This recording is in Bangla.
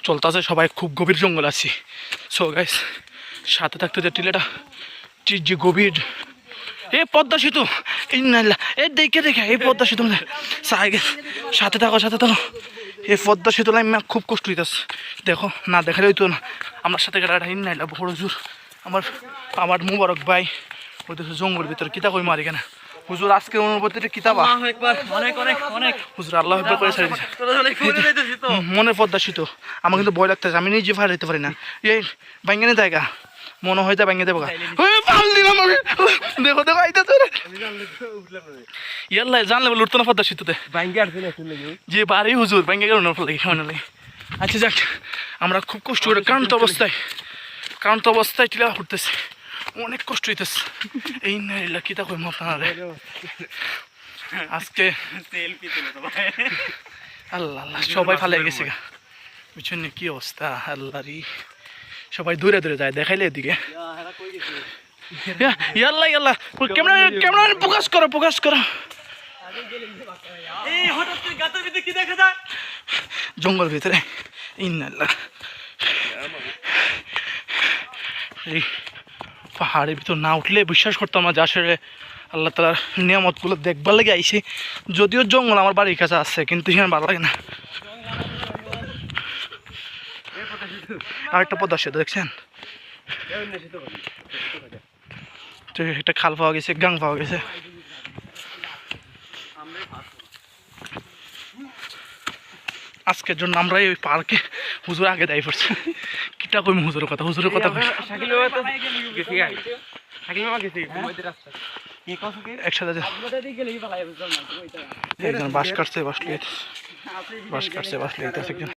চলতেছে, সবাই খুব গভীর জঙ্গল আছি। সো গাইস সাথে থাকতে যে টিলাটা যে গভীর, এ পদ্মা সেতু ইন্নাল্লাহ, এ দেখে এই পদ্মা সেতু সাথে থাকো এই পদ্মা সেতু লাইন খুব কষ্ট হইতেছে। দেখো না দেখালে হইতো না আমার সাথে গাড়াটা ইন্নাল্লাহ বড় জোর। আমার মুবারক ভাই ওই তো জঙ্গলের ভিতরে কিতা কই মারি কেন হুজুর আজকের অনুভূতিটা কিতাবা হুজুর আল্লাহ আকবার করে ছেড়ে দিছে মনে পদ্মা সেতু। আমার কিন্তু ভয় লাগতেছে, আমি নিজে ফায়ার দিতে পারি না। এই ব্যাঙ্গানে জায়গা মনে হয়তো ব্যাঙ্গে দেবো, দেখো দেখো আইতাছে ইয়াল্লা জানলে বলে উঠতো না পদ্মা সেতুতে যে বাড়ি হুজুর ব্যাঙ্গে গেল না লাগে। আচ্ছা যাক, আমরা খুব কষ্ট করে ক্রান্ত অবস্থায় টিলা উঠতেছি, অনেক কষ্ট হইতেছে। এই না কিতা কইম আপনারা আজকে আল্লাহ আল্লাহ সবাই ফালে গেছে গা বুঝছেন কি অবস্থা। আল্লাহ রি সবাই দূরে দূরে যায় দেখাইলে এদিকে। ইয়াল্লা ইয়াল্লা ক্যামেরা ফোকাস করো জঙ্গল ভিতরে ইন্নাল্লাহ এই পাহাড়ের ভিতর না উঠলে বিশ্বাস করতাম না যে আসলে আল্লাহ তালার নিয়ামতগুলো দেখবার লেগে আইসি। যদিও জঙ্গল আমার বাড়ির কাছে আছে কিন্তু সেখানে ভালো লাগে না। আরেকটা পদ্মা সেতু দেখছেন, একটা খাল পাওয়া গেছে, গাং পাওয়া গেছে। আজকের জন্য আমরা ওই পার্কে হুজুর আগে দায়ী পড়ছে। কিটা কই হুজুরের কথা একসাথে বাস কাটছে